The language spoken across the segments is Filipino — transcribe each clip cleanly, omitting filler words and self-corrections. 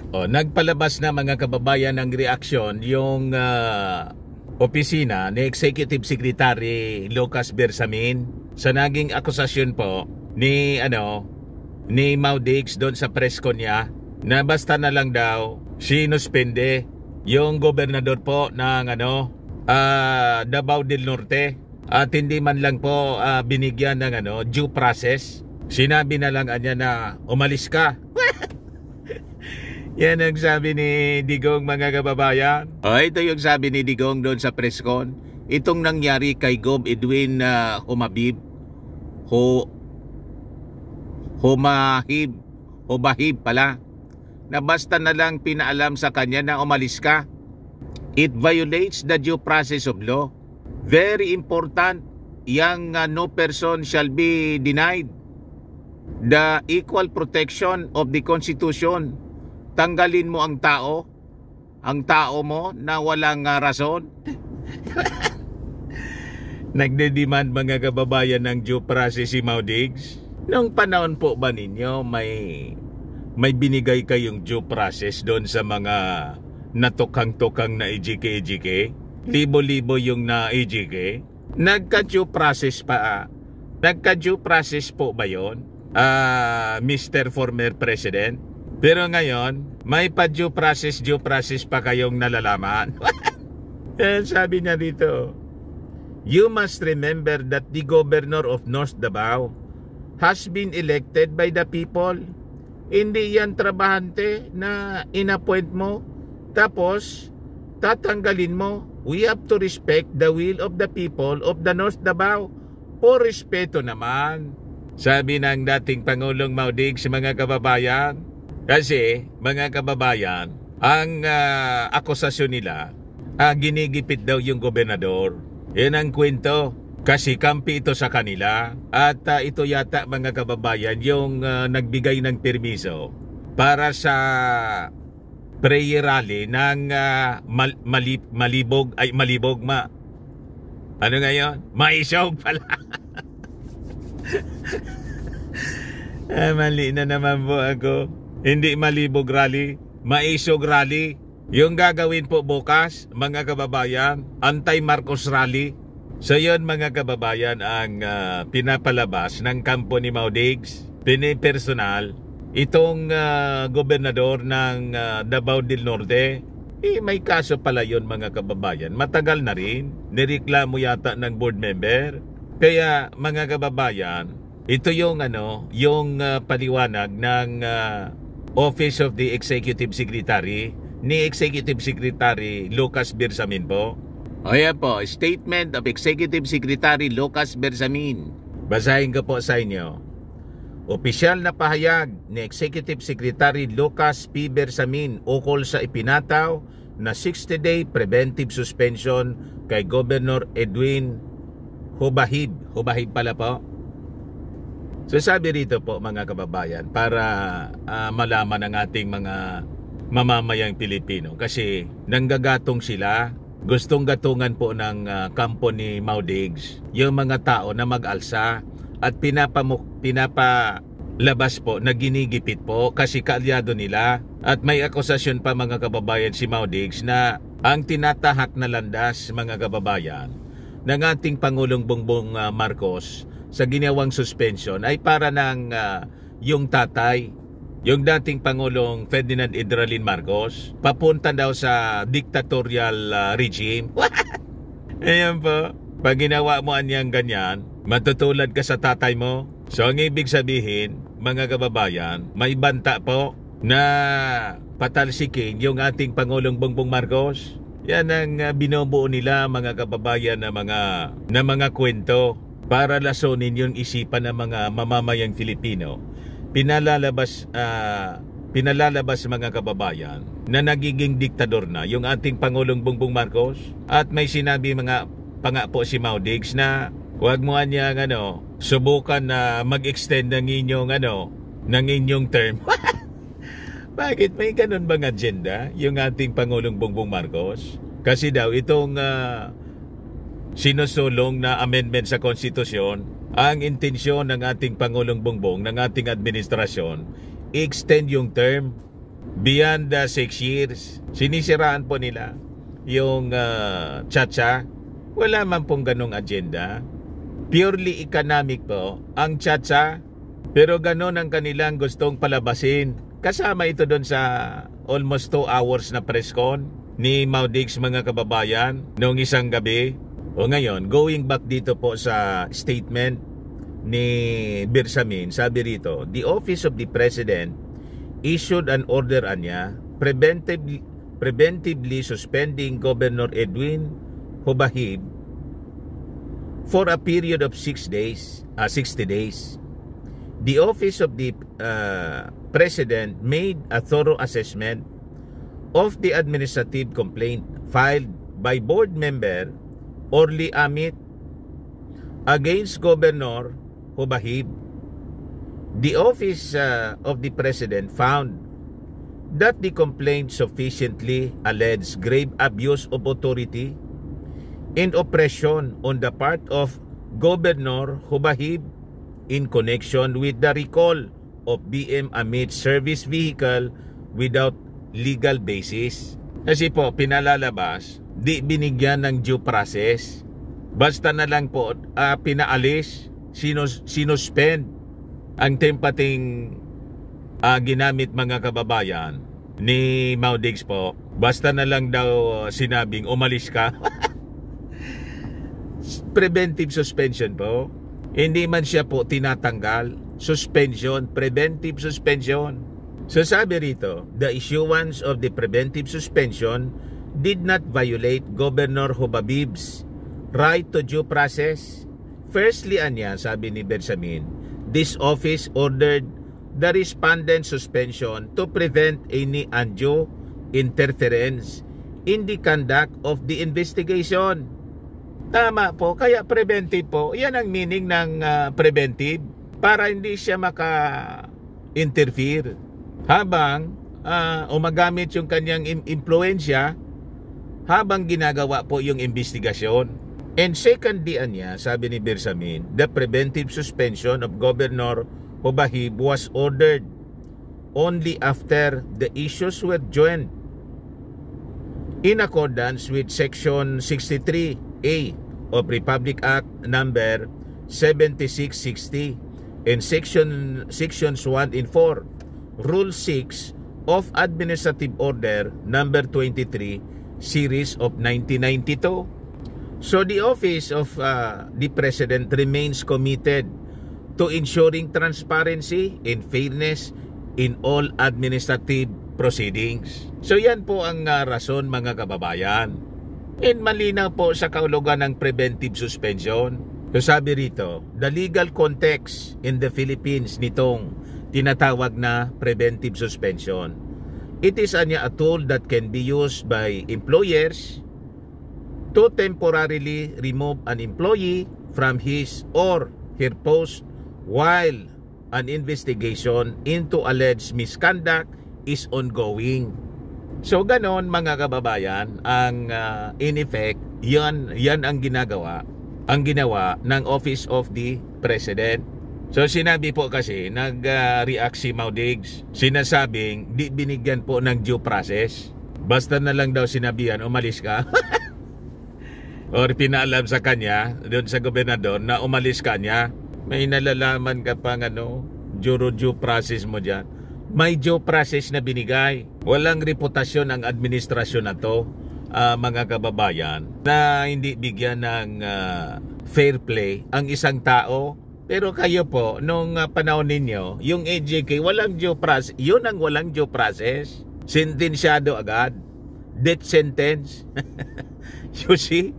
Nagpalabas na mga kababayan ng reaksyon yung opisina ni Executive Secretary Lucas Bersamin sa naging akusasyon po ni Mau Diggs doon sa press con niya na basta na lang daw sinuspende yung gobernador po ng Davao del Norte at hindi man lang po binigyan ng due process. Sinabi na lang niya na umalis ka. Yan ang sabi ni Digong, mga kababayan. Ito yung sabi ni Digong doon sa press con. Itong nangyari kay Gob Edwin Humahib pala, na basta na lang pinaalam sa kanya na umalis ka. It violates the due process of law. Very important, yang no person shall be denied the equal protection of the Constitution. Tanggalin mo ang tao mo na walang rason. Nagde-demand, mga kababayan, ng due process si Mau Diggs. Noong panahon po ba ninyo may binigay kayong due process doon sa mga natukang-tukang na EJK? Libo-libo yung na EJK. Nagka-due process po ba yon, Mr. Former President? Pero ngayon, may pa-due process pa kayong nalalaman. Sabi niya dito, you must remember that the governor of North Davao has been elected by the people. Hindi yan trabahante na inappoint mo, tapos tatanggalin mo. We have to respect the will of the people of the North Davao. Po respeto naman, sabi ng dating Pangulong Mau Diggs, mga kababayan. Kasi, mga kababayan, ang akusasyon nila, ginigipit daw yung gobernador. Yan ang kwento. Kasi kampi ito sa kanila. At ito yata, mga kababayan, yung nagbigay ng permiso para sa prayer rally ng Malibog. Ano ngayon? Maisog pala. Mali na naman po ako. Hindi Malibog rally, Maisog rally. Yung gagawin po bukas, mga kababayan, Anti-Marcos rally. So yun, mga kababayan, ang pinapalabas ng kampo ni Mau Diggs. Pinipersonal itong gobernador ng Davao del Norte. May kaso pala yun, mga kababayan. Matagal na rin. Nireklamo yata ng board member. Kaya, mga kababayan, ito yung paliwanag ng Office of the Executive Secretary ni Executive Secretary Lucas Bersamin po. Ayan po, Statement of Executive Secretary Lucas Bersamin. Basahin ko po sa inyo. Opisyal na pahayag ni Executive Secretary Lucas P. Bersamin ukol sa ipinataw na 60-day preventive suspension kay Governor Edwin Humahib pala po. So sabi rito po, mga kababayan, para malaman ng ating mga mamamayang Pilipino, kasi nanggagatong sila, gustong gatungan po ng kampo ni Mau Diggs yung mga tao na mag-alsa at pinapalabas po na ginigipit po kasi kaalyado nila. At may akusasyon pa, mga kababayan, si Mau Diggs na ang tinatahak na landas, mga kababayan, ng ating Pangulong Bongbong Marcos sa ginawang suspension ay para ng yung tatay, yung dating Pangulong Ferdinand Idralin Marcos, papunta daw sa dictatorial regime. Ayan po, pag ginawa mo anyang ganyan, matutulad ka sa tatay mo. So ang ibig sabihin, mga kababayan, may banta po na patalsikin yung ating Pangulong Bongbong Marcos. Yan ang binubuo nila, mga kababayan, na mga kwento para lasonin yung isipan ng mga mamamayang Filipino. Pinalabas, mga kababayan, na nagiging diktador na yung ating Pangulong Bongbong Marcos. At may sinabi pa nga po si Mau Diggs na huwag mo niyang subukan na mag-extend ng inyong term. Bakit? May ganun bang agenda yung ating Pangulong Bongbong Marcos? Kasi daw itong sinusulong na amendment sa konstitusyon, ang intensyon ng ating Pangulong Bongbong, ng ating administrasyon, extend yung term beyond 6 years. Sinisiraan po nila yung Chacha. Wala man pong ganong agenda. Purely economic po ang Chacha, pero ganon ang kanilang gustong palabasin. Kasama ito doon sa almost 2 hours na press con ni Maudigs, mga kababayan, noong isang gabi. O ngayon, going back dito po sa statement ni Bersamin, sabi rito, the Office of the President issued an order anya preventively suspending Governor Edwin Hubahib for a period of 60 days. The Office of the President made a thorough assessment of the administrative complaint filed by board member Orly Amit against Governor Hubahib. The Office of the President found that the complaint sufficiently alleged grave abuse of authority and oppression on the part of Governor Hubahib in connection with the recall of BM Amit's service vehicle without legal basis. Kasi po, pinalalabas, di binigyan ng due process. Basta na lang po, pinaalis, sinuspend ang tempating ginamit, mga kababayan, ni Maudigs po. Basta na lang daw sinabing umalis ka. Preventive suspension po. Hindi man siya po tinatanggal. Suspension, preventive suspension. So sabi rito, the issuance of the preventive suspension did not violate Governor Hubahib's right to due process. Firstly, anya, sabi ni Bersamin, this office ordered the respondent suspension to prevent any undue interference in the conduct of the investigation. Tama po, kaya preventive po. Yan ang meaning ng preventive, para hindi siya maka-interfere habang umagamit yung kanyang impluensya habang ginagawa po yung investigasyon. And secondly, anya, sabi ni Bersamin, the preventive suspension of Governor Hubahib was ordered only after the issues were joined in accordance with Section 63A of Republic Act number 7660 and Sections 1 and 4, Rule 6 of Administrative Order number 23, Series of 1992. So the Office of the President remains committed to ensuring transparency and fairness in all administrative proceedings. So yan po ang rason, mga kababayan. And malinaw po sa kahulugan ng preventive suspension. So sabi rito, the legal context in the Philippines nitong tinatawag na preventive suspension. It is a tool that can be used by employers to temporarily remove an employee from his or her post while an investigation into alleged misconduct is ongoing. So ganon, mga kababayan, ang in effect, yan ang ginawa ng Office of the President. So sinabi po kasi, nag-react si Maudigs, sinasabing di binigyan po ng due process. Basta na lang daw sinabihan, umalis ka. Or pinaalam sa kanya, doon sa gobernador, na umalis ka niya. May nalalaman ka pang due process mo dyan. May due process na binigay. Walang reputasyon ang administrasyon na to, mga kababayan, na hindi bigyan ng fair play ang isang tao. Pero kayo po, nung panahon ninyo, yung AJK, walang due process. Yun ang walang due process. Sentensyado agad. Death sentence. You see?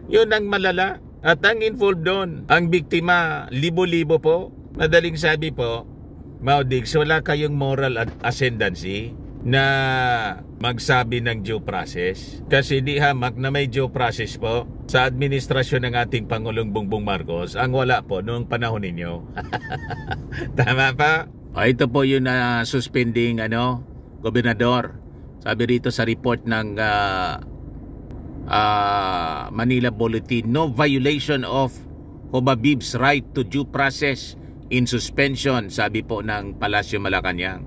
Yun ang malala. At ang involved doon, ang biktima, libo-libo po. Madaling sabi po, Maudigs, wala kayong moral ascendancy na magsabi ng due process. Kasi di hamak na may due process po sa administrasyon ng ating Pangulong Bongbong Marcos ang wala po noong panahon ninyo. Tama pa? Ito po yung suspending gobernador. Sabi rito sa report ng Manila Bulletin, no violation of Hubahib's right to due process in suspension, sabi po ng Palasyo Malacanang.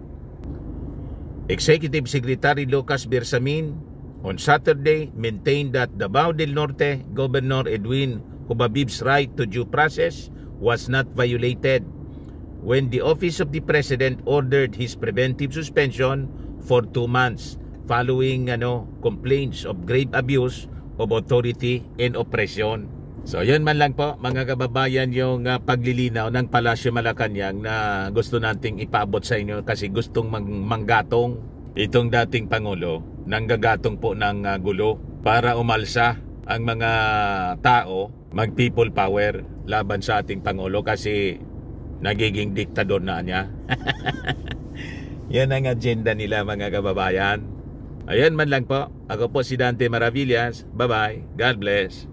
Executive Secretary Lucas Bersamin on Saturday maintained that Davao del Norte Governor Edwin Hubabib's right to due process was not violated when the Office of the President ordered his preventive suspension for 2 months following complaints of grave abuse of authority and oppression. So yan man lang po mga kababayan yung paglilinaw ng Palasyo Malacanang na gusto nating ipaabot sa inyo kasi gustong manggatong itong dating Pangulo, nanggagatong po ng gulo para umalsa ang mga tao, mag people power laban sa ating Pangulo kasi nagiging diktador na niya. Yan ang agenda nila mga kababayan. Ayan man lang po. Ako po si Dante Maravillas. Bye-bye. God bless.